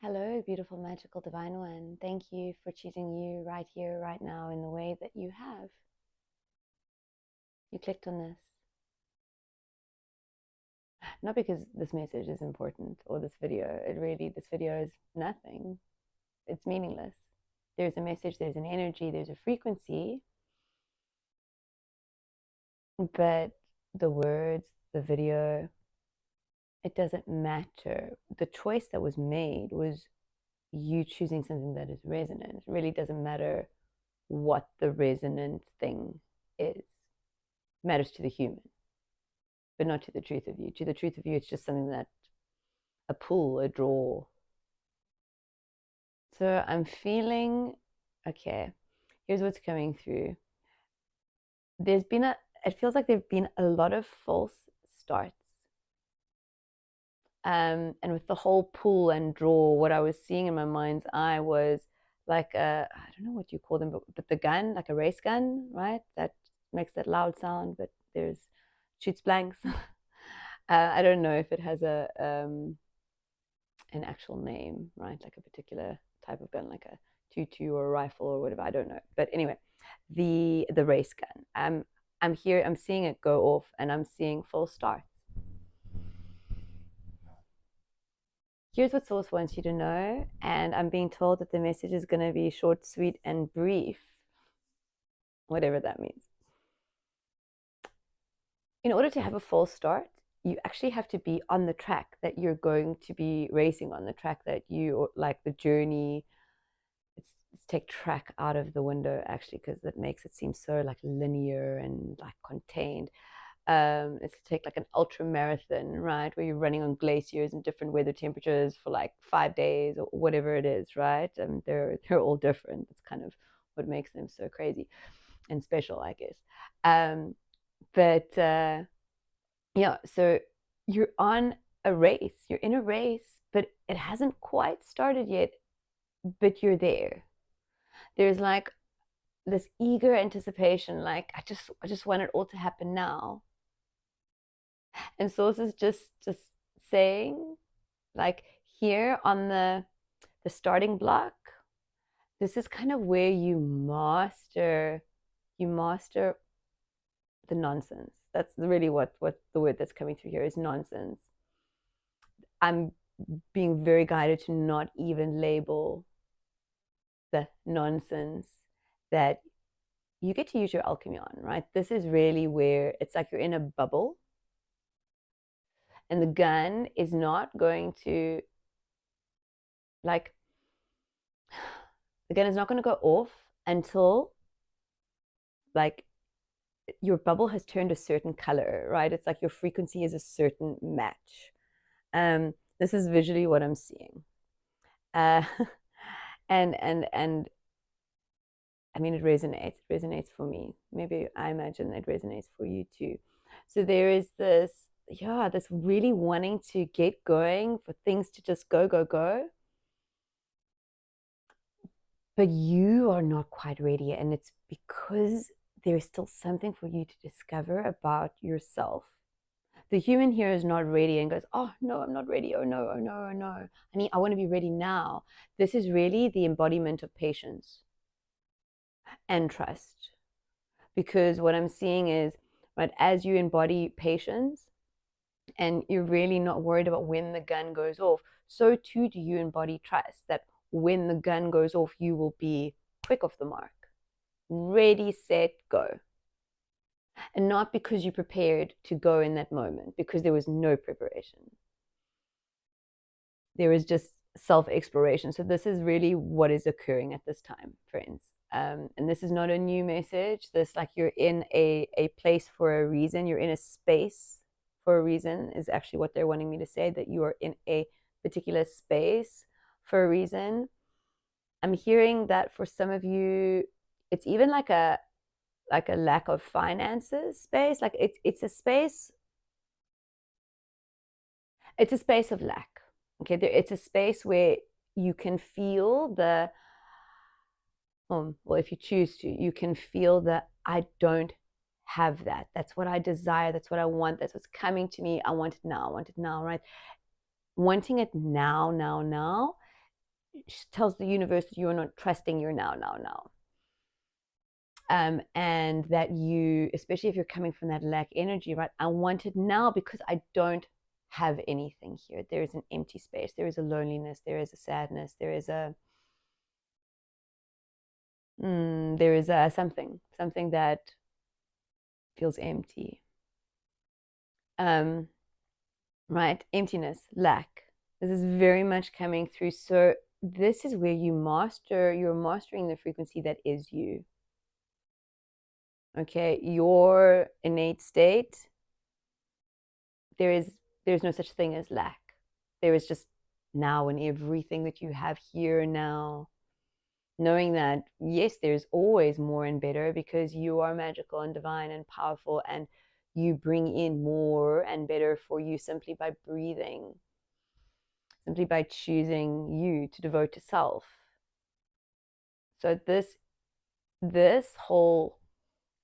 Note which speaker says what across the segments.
Speaker 1: Hello, beautiful, magical, divine one. Thank you for choosing you right here, right now, in the way that you have. You clicked on this. Not because this message is important or this video. This video is nothing. It's meaningless. There's a message, there's an energy, there's a frequency, but the words, the video, it doesn't matter. The choice that was made was you choosing something that is resonant. It really doesn't matter what the resonant thing is. It matters to the human, but not to the truth of you. To the truth of you, it's just something that a pull, a draw. So I'm feeling okay. Here's what's coming through. It feels like there've been a lot of false starts. And with the whole pull and draw, what I was seeing in my mind's eye was like I don't know what you call them, but the gun, like a race gun, right? That makes that loud sound, but there's shoots blanks. I don't know if it has an actual name, right? Like a particular type of gun, like a 22 or a rifle or whatever. I don't know. But anyway, the race gun. I'm here. I'm seeing it go off, and I'm seeing full starts. Here's what Source wants you to know, and I'm being told that the message is going to be short, sweet, and brief, whatever that means. In order to have a false start, you actually have to be on the track that you're going to be racing on, the track that you like, the journey. Let's take track out of the window, actually, because that makes it seem so like linear and like contained. Let's take like an ultra marathon, right, where you're running on glaciers and different weather temperatures for like 5 days or whatever it is, right? They're all different. It's kind of what makes them so crazy and special, I guess. But yeah, so you're on a race. You're in a race, but it hasn't quite started yet. But you're there. There's like this eager anticipation, like I just want it all to happen now. And Source is just saying, like, here on the starting block, this is kind of where you master the nonsense. That's really what the word that's coming through here is, nonsense. I'm being very guided to not even label the nonsense that you get to use your alchemy on, right? This is really where it's like you're in a bubble, and the gun is not going to, like, the gun is not going to go off until, like, your bubble has turned a certain color, right? It's like your frequency is a certain match. This is visually what I'm seeing. Uh, and I mean, it resonates for me. Maybe I imagine it resonates for you too. So there is this, yeah, this really wanting to get going, for things to just go, go, go. But you are not quite ready. And it's because there's still something for you to discover about yourself. The human here is not ready and goes, oh no, I'm not ready. Oh no, oh no, oh no. I want to be ready now. This is really the embodiment of patience and trust. Because what I'm seeing is, right, as you embody patience and you're really not worried about when the gun goes off, so too do you embody trust that when the gun goes off, you will be quick off the mark, ready, set, go. And not because you prepared to go in that moment, because there was no preparation. There is just self-exploration. So this is really what is occurring at this time, friends. And this is not a new message. This, like, you're in a place for a reason. You're in a space for a reason, is actually what they're wanting me to say, that you are in a particular space for a reason. I'm hearing that for some of you, it's even like a lack of finances space. Like it's a space of lack. Okay, it's a space where you can feel the well, if you choose to, you can feel that I don't have that. That's what I desire. That's what I want. That's what's coming to me. I want it now. I want it now, right? Wanting it now, now, now tells the universe that you're not trusting your now. And that you, especially if you're coming from that lack energy, right? I want it now because I don't have anything here. There is an empty space. There is a loneliness. There is a sadness. There is a something that feels empty. Right? Emptiness, lack. This is very much coming through. So this is where you're mastering the frequency that is you. Okay, your innate state, there's no such thing as lack. There is just now and everything that you have here now. Knowing that, yes, there's always more and better because you are magical and divine and powerful, and you bring in more and better for you simply by breathing, simply by choosing you to devote to self. So this whole,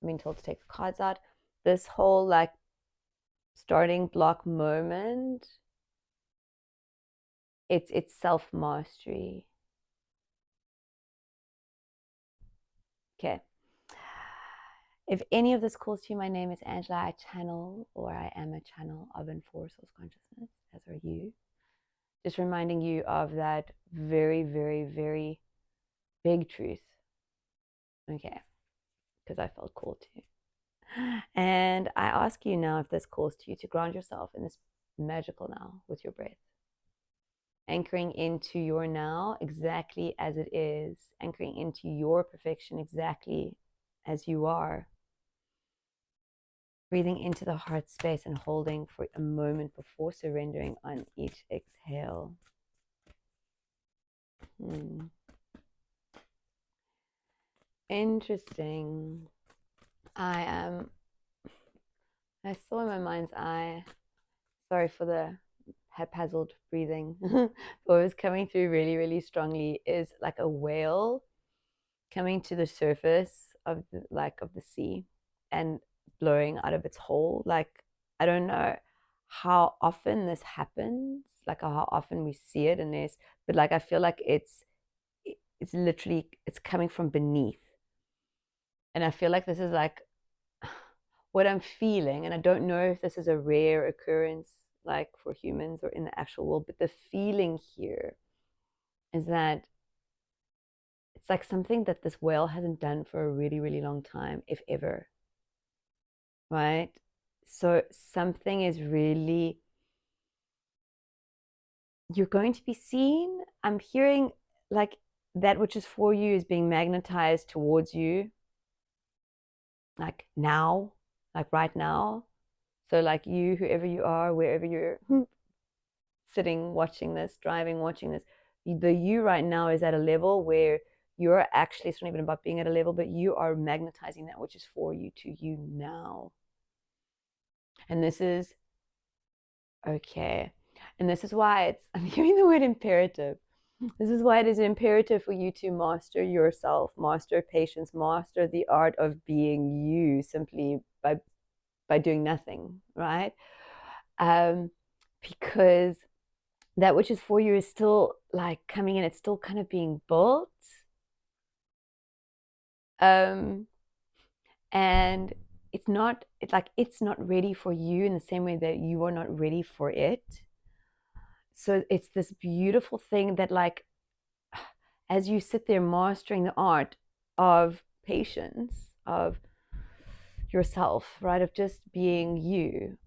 Speaker 1: I'm being told to take the cards out, this whole like starting block moment, it's self-mastery. Okay. If any of this calls to you, my name is Angela. I channel, or I am a channel of Enforced Source Consciousness, as are you. Just reminding you of that very, very, very big truth. Okay. Because I felt called to. And I ask you now, if this calls to you, to ground yourself in this magical now with your breath. Anchoring into your now exactly as it is. Anchoring into your perfection exactly as you are. Breathing into the heart space and holding for a moment before surrendering on each exhale. Interesting. I saw in my mind's eye, sorry for the haphazard breathing, but what was coming through really, really strongly is like a whale coming to the surface of the sea and blowing out of its hole. Like, I don't know how often this happens, like how often we see it in this, but like I feel like it's literally, it's coming from beneath. And I feel like this is like what I'm feeling, and I don't know if this is a rare occurrence like for humans or in the actual world, but the feeling here is that it's like something that this whale hasn't done for a really, really long time, if ever. Right? So something is really, you're going to be seen. I'm hearing like that which is for you is being magnetized towards you, like now, like right now. So like you, whoever you are, wherever you're sitting, watching this, driving, watching this, the you right now is at a level where you're actually, it's not even about being at a level, but you are magnetizing that which is for you to you now. And this is okay. And this is why I'm hearing the word imperative. This is why it is imperative for you to master yourself, master patience, master the art of being you simply by doing nothing, right? Because that which is for you is still like coming in, it's still kind of being built. And it's not ready for you in the same way that you are not ready for it. So it's this beautiful thing that, like, as you sit there mastering the art of patience, of yourself, right, of just being you,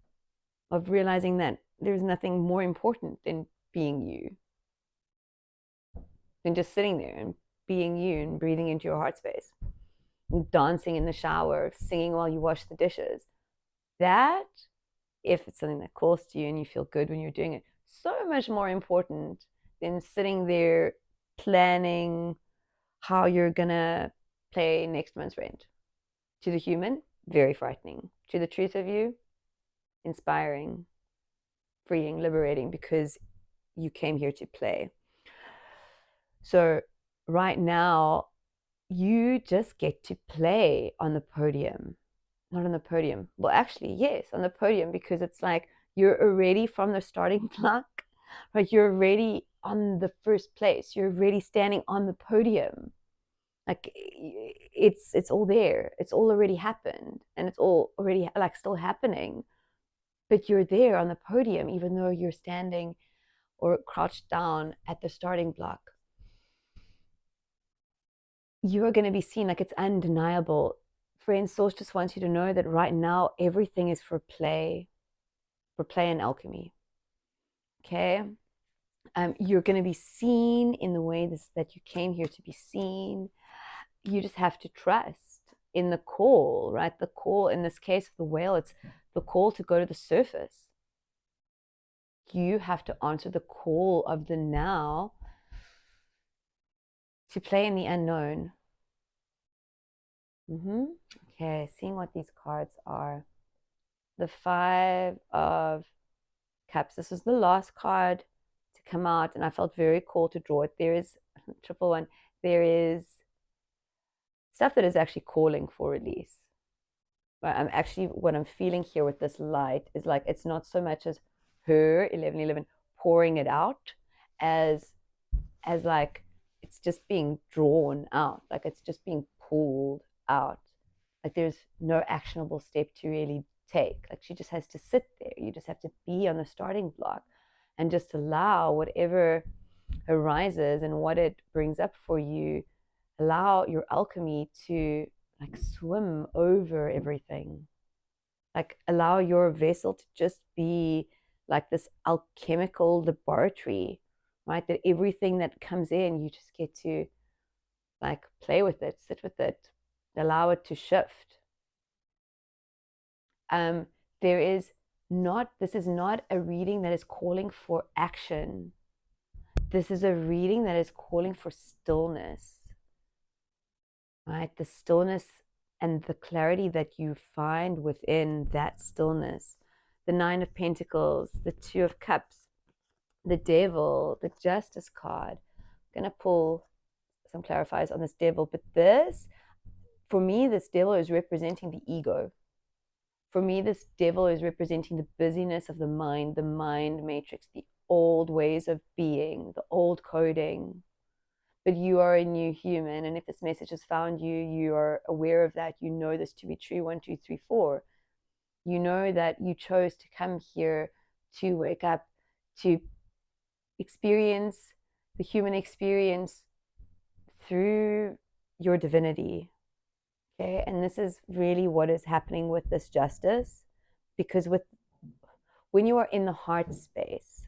Speaker 1: of realizing that there's nothing more important than being you, than just sitting there and being you and breathing into your heart space, and dancing in the shower, singing while you wash the dishes. That, if it's something that calls to you and you feel good when you're doing it, so much more important than sitting there planning how you're gonna pay next month's rent. To the human, very frightening. To the truth of you, inspiring, freeing, liberating, because you came here to play. So right now, you just get to play on the podium. Not on the podium. Well, actually, yes, on the podium, because it's like you're already from the starting block, right? You're already on the first place. You're already standing on the podium. Like it's all there. It's all already happened, and it's all already like still happening. But you're there on the podium, even though you're standing or crouched down at the starting block. You are going to be seen. Like, it's undeniable. Friends, Source just wants you to know that right now everything is for play and alchemy. Okay. You're going to be seen in the way that you came here to be seen. You just have to trust in the call, right? The call, in this case of the whale, it's the call to go to the surface. You have to answer the call of the now to play in the unknown. Okay, seeing what these cards are. The 5 of Cups. This is the last card to come out, and I felt very called to draw it. There is triple one. There is stuff that is actually calling for release. But I'm actually, what I'm feeling here with this light is like, it's not so much as her 1111 pouring it out as like it's just being drawn out, like it's just being pulled out. Like there's no actionable step to really take. Like she just has to sit there. You just have to be on the starting block and just allow whatever arises and what it brings up for you. Allow your alchemy to like swim over everything. Like allow your vessel to just be like this alchemical laboratory, right? That everything that comes in, you just get to like play with it, sit with it, allow it to shift. This is not a reading that is calling for action. This is a reading that is calling for stillness, right? The stillness and the clarity that you find within that stillness. The 9 of Pentacles, the 2 of Cups, the Devil, the Justice card. I'm going to pull some clarifiers on this Devil, but this, for me, this Devil is representing the ego. For me, this Devil is representing the busyness of the mind matrix, the old ways of being, the old coding. But you are a new human, and if this message has found you, you are aware of that. You know this to be true. 1, 2, 3, 4. You know that you chose to come here to wake up, to experience the human experience through your divinity. Okay, and this is really what is happening with this justice, because when you are in the heart space,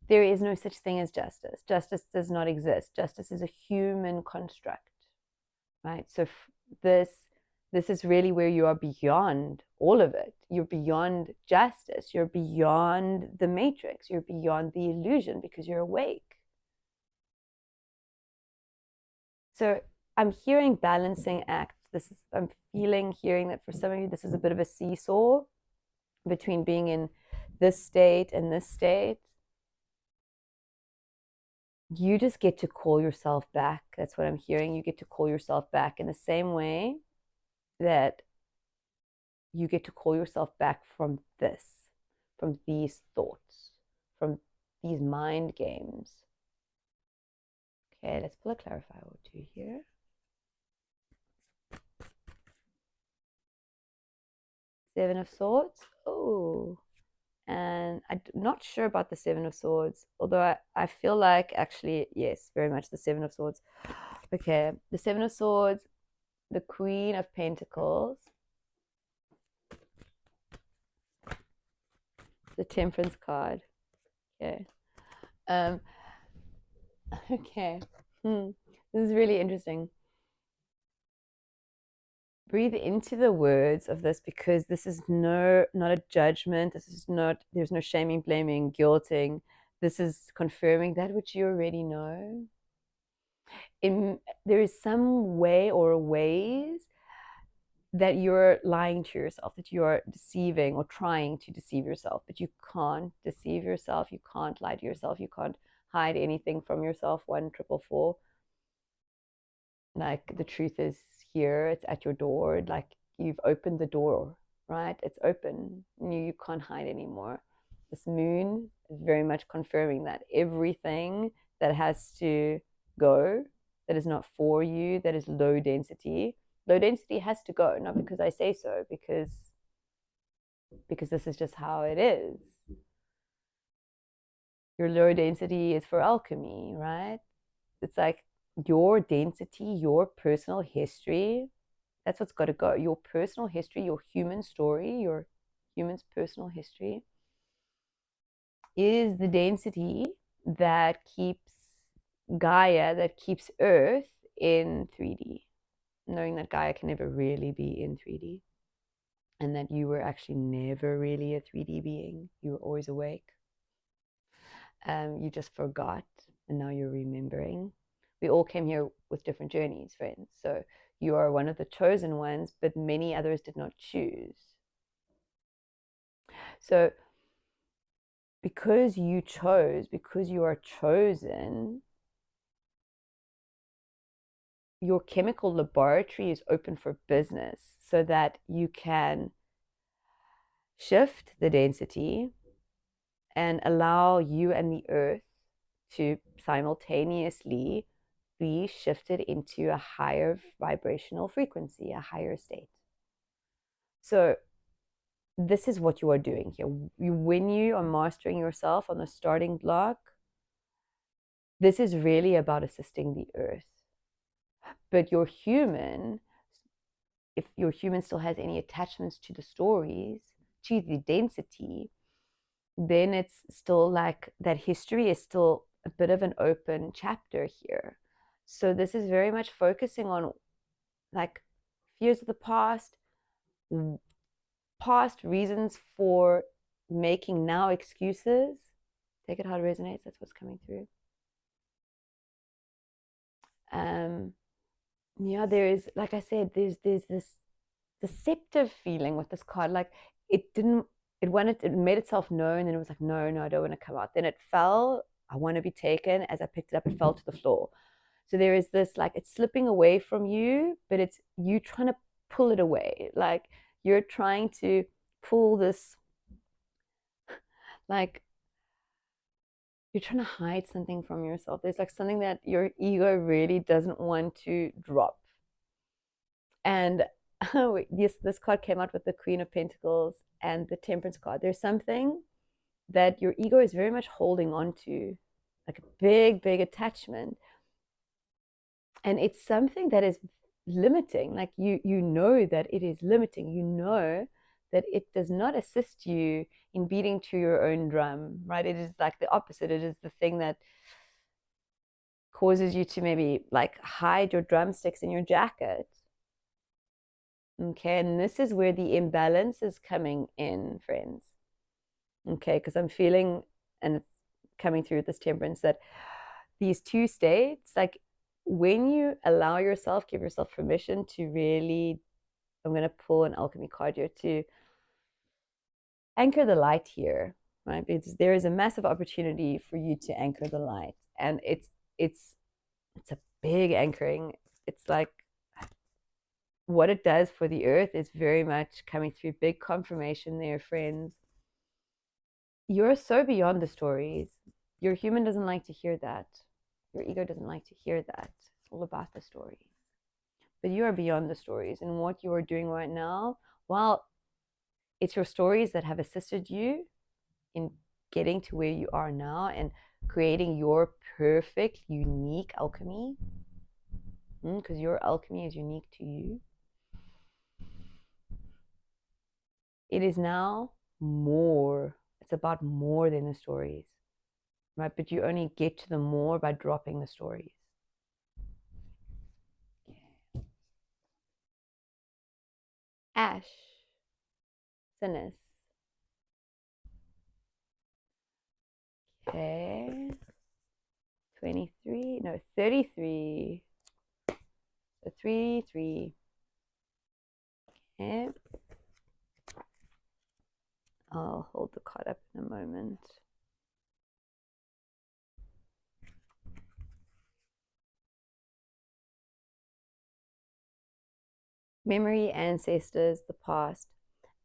Speaker 1: there is no such thing as justice. Justice does not exist. Justice is a human construct, right? So this is really where you are beyond all of it. You're beyond justice. You're beyond the matrix. You're beyond the illusion because you're awake. So I'm hearing balancing act. I'm hearing that for some of you, this is a bit of a seesaw between being in this state and this state. You just get to call yourself back. That's what I'm hearing. You get to call yourself back in the same way that you get to call yourself back from these thoughts, from these mind games. Okay, let's pull a clarifier or two here. Seven of Swords. Oh, and I'm not sure about the 7 of Swords, although I feel like actually, yes, very much the 7 of Swords. Okay, the 7 of Swords, the Queen of Pentacles, the Temperance card. Okay. Okay. This is really interesting. Breathe into the words of this, because this is not a judgment. There's no shaming, blaming, guilting. This is confirming that which you already know. There is some way or ways that you're lying to yourself, that you're deceiving or trying to deceive yourself, but you can't deceive yourself. You can't lie to yourself. You can't hide anything from yourself. 1,444. Like the truth is here. It's at your door. Like you've opened the door, right? It's open. You can't hide anymore. This moon, is very much confirming that everything that has to go, that is not for you, that is low density has to go, not because I say so, because this is just how it is. Your low density is for alchemy, right? It's like your density, your personal history, that's what's got to go. Your personal history, your human story, your human's personal history is the density that keeps Gaia, that keeps Earth in 3D, knowing that Gaia can never really be in 3D, and that you were actually never really a 3D being. You were always awake. You just forgot, and now you're remembering. We all came here with different journeys, friends. So you are one of the chosen ones, but many others did not choose. So because you chose, because you are chosen, your chemical laboratory is open for business so that you can shift the density and allow you and the earth to simultaneously be shifted into a higher vibrational frequency, a higher state. So this is what you are doing here. When you are mastering yourself on the starting block, this is really about assisting the earth. But your human, if your human still has any attachments to the stories, to the density, then it's still like that history is still a bit of an open chapter here. So this is very much focusing on like fears of the past reasons for making now excuses. Take it how it resonates. That's what's coming through. Yeah, there is, like I said, there's this deceptive feeling with this card. Like it didn't, it made itself known, and it was like, no, I don't want to come out. Then it fell. I want to be taken. As I picked it up, it fell to the floor. So there is this, like, it's slipping away from you, but it's you trying to pull it away. Like you're trying to pull this, like you're trying to hide something from yourself. There's like something that your ego really doesn't want to drop. And this card came out with the Queen of Pentacles and the Temperance card. There's something that your ego is very much holding on to, like a big attachment. And it's something that is limiting. Like you know that it is limiting. You know that it does not assist you in beating to your own drum, right? It is like the opposite. It is the thing that causes you to maybe like hide your drumsticks in your jacket. Okay, and this is where the imbalance is coming in, friends. Okay, because I'm feeling, and it's coming through this temperance, that these two states, like when you allow yourself, give yourself permission to really, I'm going to pull an alchemy card here, to anchor the light here, right? Because there is a massive opportunity for you to anchor the light, and it's a big anchoring. It's like what it does for the earth is very much coming through. Big confirmation there, friends. You're so beyond the stories. Your human doesn't like to hear that. Your ego doesn't like to hear that. It's all about the stories. But you are beyond the stories. And what you are doing right now, while it's your stories that have assisted you in getting to where you are now and creating your perfect, unique alchemy, because your alchemy is unique to you. It is now more. It's about more than the stories, right? But you only get to the more by dropping the stories. Ash, Sinus. Okay. 23, no, 33. So 3, 3. Okay. I'll hold the card up in a moment. Memory, ancestors, the past.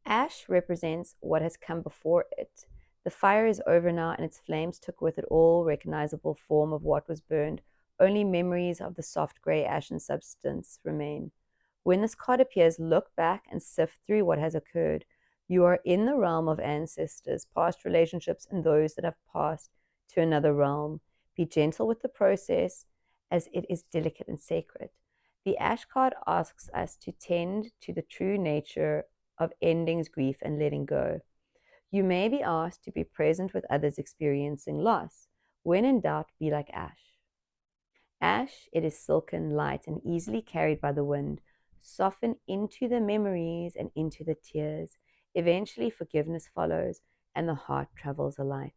Speaker 1: Ash represents what has come before it. The fire is over now, and its flames took with it all recognizable form of what was burned. Only memories of the soft gray ashen substance remain. When this card appears, look back and sift through what has occurred. You are in the realm of ancestors, past relationships, and those that have passed to another realm. Be gentle with the process, as it is delicate and sacred. The Ash card asks us to tend to the true nature of endings, grief, and letting go. You may be asked to be present with others experiencing loss. When in doubt, be like ash. Ash, it is silken, light, and easily carried by the wind. Soften into the memories and into the tears. Eventually, forgiveness follows, and the heart travels alight.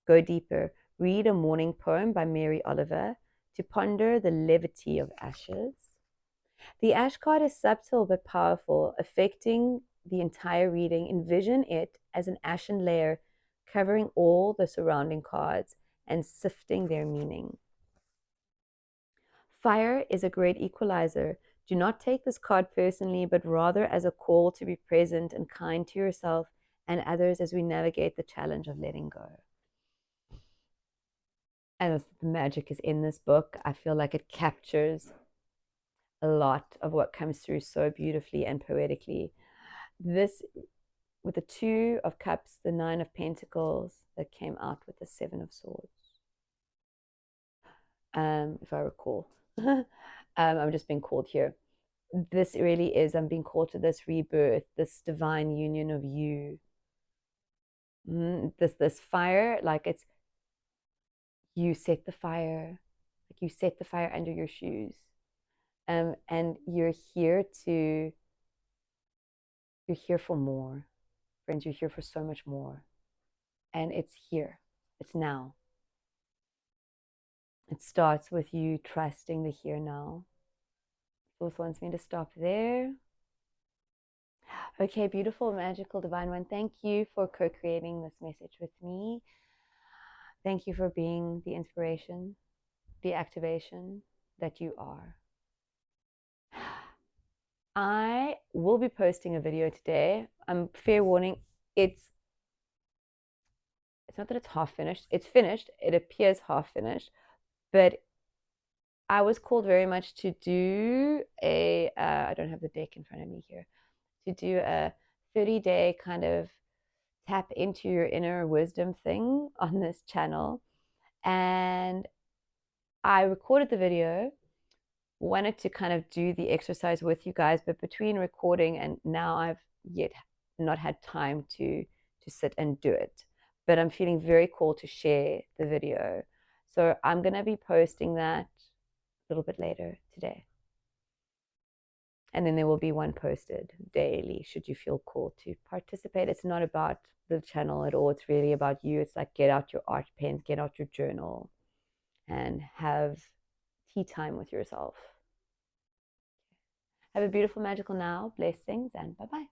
Speaker 1: Go deeper. Read a morning poem by Mary Oliver to ponder the levity of ashes. The ash card is subtle but powerful, affecting the entire reading. Envision it as an ashen layer covering all the surrounding cards and sifting their meaning. Fire is a great equalizer. Do not take this card personally, but rather as a call to be present and kind to yourself and others as we navigate the challenge of letting go. And the magic is in this book. I feel like it captures a lot of what comes through so beautifully and poetically. This, with the Two of Cups, the Nine of Pentacles that came out with the Seven of Swords, if I recall. I'm just being called here. This really is, I'm being called to this rebirth, this divine union of you. This fire, like it's, you set the fire, like you set the fire under your shoes. And you're here for more. Friends, you're here for so much more. And it's here. It's now. It starts with you trusting the here now. Fourth wants me to stop there. Okay, beautiful, magical, divine one. Thank you for co-creating this message with me. Thank you for being the inspiration, the activation that you are. I will be posting a video today. Fair warning, it's not that it's half finished. It's finished. It appears half finished, but I was called very much to do a, I don't have the deck in front of me here, to do a 30-day kind of tap into your inner wisdom thing on this channel. And I recorded the video, wanted to kind of do the exercise with you guys, but between recording and now I've yet not had time to sit and do it. But I'm feeling very called to share the video. So I'm going to be posting that a little bit later today. And then there will be one posted daily should you feel called to participate. It's not about the channel at all. It's really about you. It's like get out your art pens, get out your journal, and have tea time with yourself. Have a beautiful, magical now. Blessings, and bye-bye.